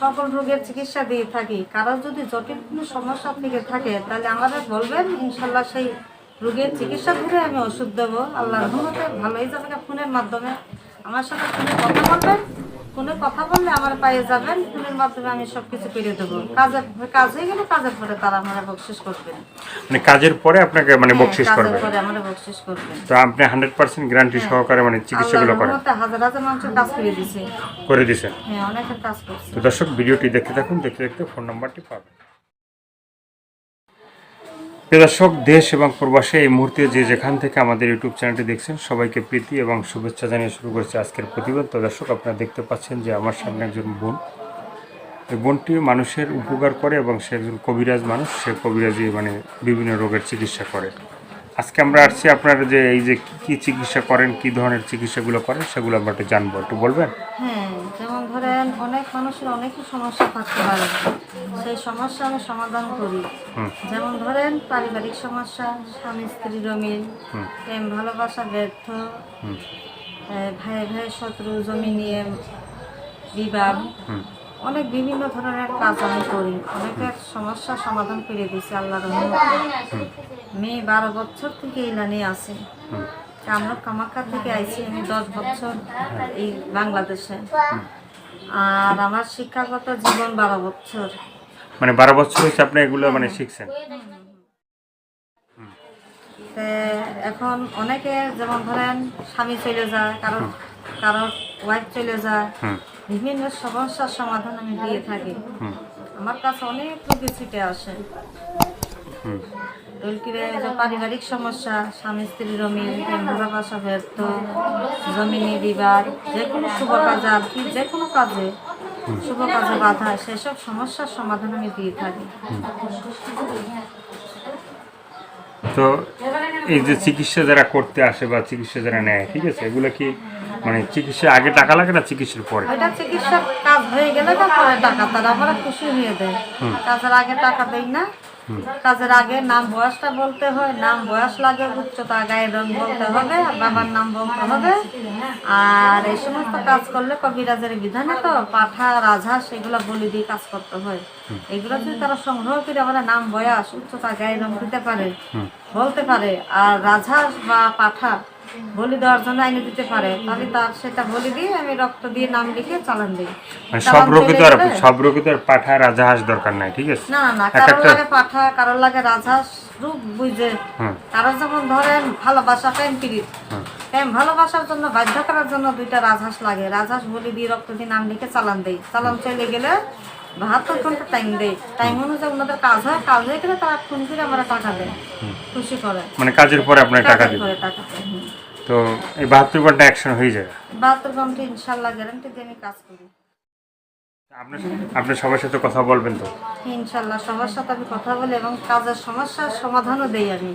সকল রোগের চিকিৎসা দিয়ে থাকি। কারো যদি জটিল কোনো সমস্যা থেকে থাকে তাহলে আমাদের বলবেন, ইনশাল্লাহ সেই রোগের চিকিৎসা করে আমি ওষুধ দেবো। আল্লাহর রহমতে ভালো হয়ে যাবে। ফোনের মাধ্যমে আমার সাথে ফোনে কথা বলবেন, ফোনে কথা বললে আমার পায়ে যাবেন, ফোনের মাধ্যমে আমি সব কিছু করে দেবো। কাজ হয়ে গেলে কাজের পরে তারা আমার বকশিস করবেন। মানে কাজের পরে আপনাকে মানে বকশিস করবে? কাজের পরে আমার বকশিস করবেন। তো আপনি 100% গ্যারান্টি সহকারে মানে চিকিৎসাগুলো করেন? হাজার হাজার মানুষের কাজ করে দিয়েছেন। হ্যাঁ, অনেকের কাজ করছে। তো দর্শক, ভিডিওটি দেখতে থাকুন, দেখতে দেখতে ফোন নাম্বারটি পাবেন। দর্শক, দেশ এবং প্রবাসে এই মুহূর্তে যে যেখান থেকে আমাদের ইউটিউব চ্যানেলটি দেখছেন সবাইকে প্রীতি এবং শুভেচ্ছা জানিয়ে শুরু করেছে আজকের প্রতিবেদন। তো দর্শক, আপনারা দেখতে পাচ্ছেন যে আমার সামনে একজন বোন। এই বোনটি মানুষের উপকার করে এবং সে একজন কবিরাজ মানুষ। সে কবিরাজি মানে বিভিন্ন রোগের চিকিৎসা করে। আজকে আমরা আসছি আপনারা যে এই যে কী চিকিৎসা করেন, কী ধরনের চিকিৎসাগুলো করেন সেগুলো আমরা একটু জানবো, একটু বলবেন? হ্যাঁ, যেমন ধরেন অনেক মানুষের অনেকই সমস্যা থাকতে পারে, সেই সমস্যা আমি সমাধান করি। যেমন ধরেন পারিবারিক সমস্যা, স্বামী স্ত্রীর অমিল, প্রেম ভালোবাসা ব্যর্থ, ভাই ভাই শত্রু, জমি নিয়ে বিবাদ, অনেক বিভিন্ন ধরনের কাজ আমি করি। অনেকের সমস্যা সমাধান করে দিয়েছি আল্লাহর রহমতে। মেয়ে 12 বছর থেকে এই লাইনে আছে। আমরা কামাখ্যা থেকে আইছি, আমি 10 বছর এই বাংলাদেশে। আর আমার শিক্ষাগত জীবন 12 বছর। মানে 12 বছর হয়েছে আপনি এগুলো মানে শিখছেন? এখন অনেকে যেমন ধরেন স্বামী চলে যায়, কারোর ওয়াইফ চলে যায়, বিভিন্ন সমস্যার সমাধান আমি দিয়ে থাকি। আমার কাছে অনেক রোগী ছুটে আসে। পারিবারিক সমস্যা, স্বামী স্ত্রীর অমিল, প্রেম ভালোবাসা ব্যর্থ, জমিনে বিবাদ, যে কোনো শুভ কাজে আর কি, যে কোনো কাজে শুভ কাজে বাধা, সেসব সমস্যার সমাধান আমি দিয়ে থাকি। তো এই যে চিকিৎসা যারা করতে আসে বা চিকিৎসা যারা নেয়, ঠিক আছে, এগুলো কি মানে চিকিৎসা আগে টাকা লাগে না চিকিৎসার পরে? এটা চিকিৎসার কাজ হয়ে গেলে পরে টাকা তারা আমরা খুশি হয়ে দেয়। কাজের আগে টাকা দেই না। কাজের আগে নাম বয়সটা বলতে হয়, নাম বয়স লাগে, উচ্চতা, গায়ের রং বলতে হবে, আর বাবার নাম বলতে হবে। আর এই সমস্ত কাজ করলে কবিরাজের বিধানে তো পাঠা, রাজহাঁস এগুলো বলি দিয়ে কাজ করতে হয়। এগুলো যদি তারা সংগ্রহ করে আমাদের নাম বয়স, উচ্চতা, গায়ের রং দিতে পারে, বলতে পারে, আর রাজহাঁস বা পাঠা বলি দেওয়ার জন্য আইনে দিতে পারে, তাহলে তার সেটা বলি দিয়ে আমি রক্ত দিয়ে নাম লিখে চালান দিই। সব রোগী তো আর পাঠা রাজহাঁস দরকার নাই, ঠিক আছে? না না, কারোর লাগে পাঠা, কারোর লাগে রাজহাঁস, রূপ বুঝে। কারোর যেমন ধরেন ভালোবাসা, প্রেম প্রীত, প্রেম ভালোবাসার জন্য বাধ্য করার জন্য 2টা রাজহাঁস লাগে। রাজহাঁস বলি দিয়ে রক্ত দিয়ে নাম লিখে চালান দেই। চালান চলে গেলে 72 ঘন্টা টাইম দেয়। টাইম অনুযায়ী ওনাদের কাজ হয়, কাজ হয়ে গেলে তারা ফোন করে আমরা টাকা দেয়, খুশি করে। মানে কাজের পরে আপনার টাকা দিবেন? তো এই 72 ঘন্টা অ্যাকশন হয়ে যায়? 72 ঘন্টা ইনশাআল্লাহ গ্যারান্টি দিয়ে আমি কাজ করি। আপনি সবার সাথে কথা বলবেন তো? ইনশাআল্লাহ সবার সাথে আমি কথা বলি এবং কাজের সমস্যার সমাধানও দেই আমি।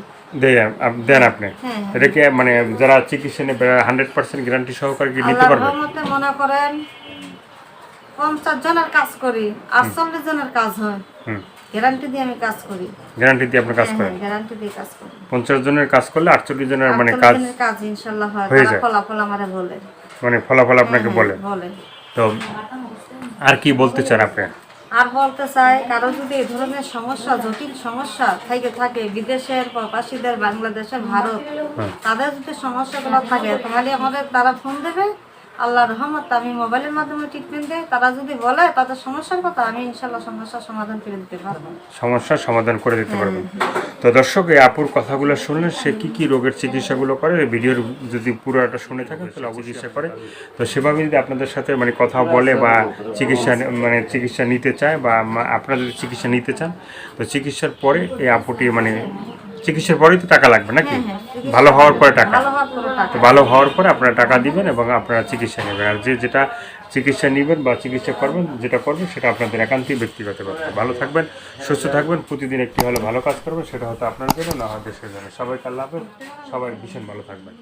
দেন আপনি? এটা কি মানে যারা চিকিৎসা নেবে 100% গ্যারান্টি সহকারে কি নিতে পারবে? আল্লাহর রহমতে মনে করেন 50 জনের কাজ করি, 48 জনের কাজ হয়। গ্যারান্টি দিয়ে আমি কাজ করি। গ্যারান্টি দিয়ে আপনি কাজ করেন? গ্যারান্টি দিয়ে কাজ করি। 50 জনের কাজ করলে 48 জনের মানে কাজ ইনশাআল্লাহ হয়। ফলাফল আমারে বলে, মানে ফলাফল আপনাকে বলে। তো আর কি বলতে চান আপনি? আর বলতে চাই, কারো যদি এই ধরনের সমস্যা, জটিল সমস্যা থাকে বিদেশের প্রবাসীদের, বাংলাদেশের, ভারত, তাদের যদি সমস্যাগুলো থাকে তাহলে আমাদের তারা ফোন দেবে। আল্লাহর রহমত আমি মোবাইলের মাধ্যমে ট্রিটমেন্ট দেই। তারা যদি বলে তাদের সমস্যার কথা, আমি ইনশাআল্লাহ সমস্যার সমাধান করে দিতে পারবো। সমস্যার সমাধান করে দিতে পারবেন। তো দর্শক, এই আপুর কথাগুলো শুনলেন, সে কি রোগের চিকিৎসাগুলো করে, ভিডিওর যদি পুরোটা শুনে থাকেন তাহলে অবশ্যই চিকিৎসা করে। তো সেভাবে যদি আপনাদের সাথে মানে কথা বলে বা চিকিৎসা নিতে চায়, বা আপনারা যদি চিকিৎসা নিতে চান, তো চিকিৎসার পরে এই আপুটি মানে চিকিৎসার পরেই তো টাকা লাগবে নাকি? ভালো হওয়ার পরে টাকা? তো ভালো হওয়ার পরে আপনারা টাকা দিবেন এবং আপনারা চিকিৎসা নেবেন। আর যেটা চিকিৎসা নেবেন বা চিকিৎসা করবেন, যেটা করবেন সেটা আপনাদের একান্তই ব্যক্তিগত ব্যাপার। ভালো থাকবেন, সুস্থ থাকবেন, প্রতিদিন একটি হলে ভালো কাজ করবেন, সেটা হয়তো আপনার জন্য, না হয় দেশের জন্য। সবাইকে আল্লাহ হাফেজ, সবাই ভীষণ ভালো থাকবেন।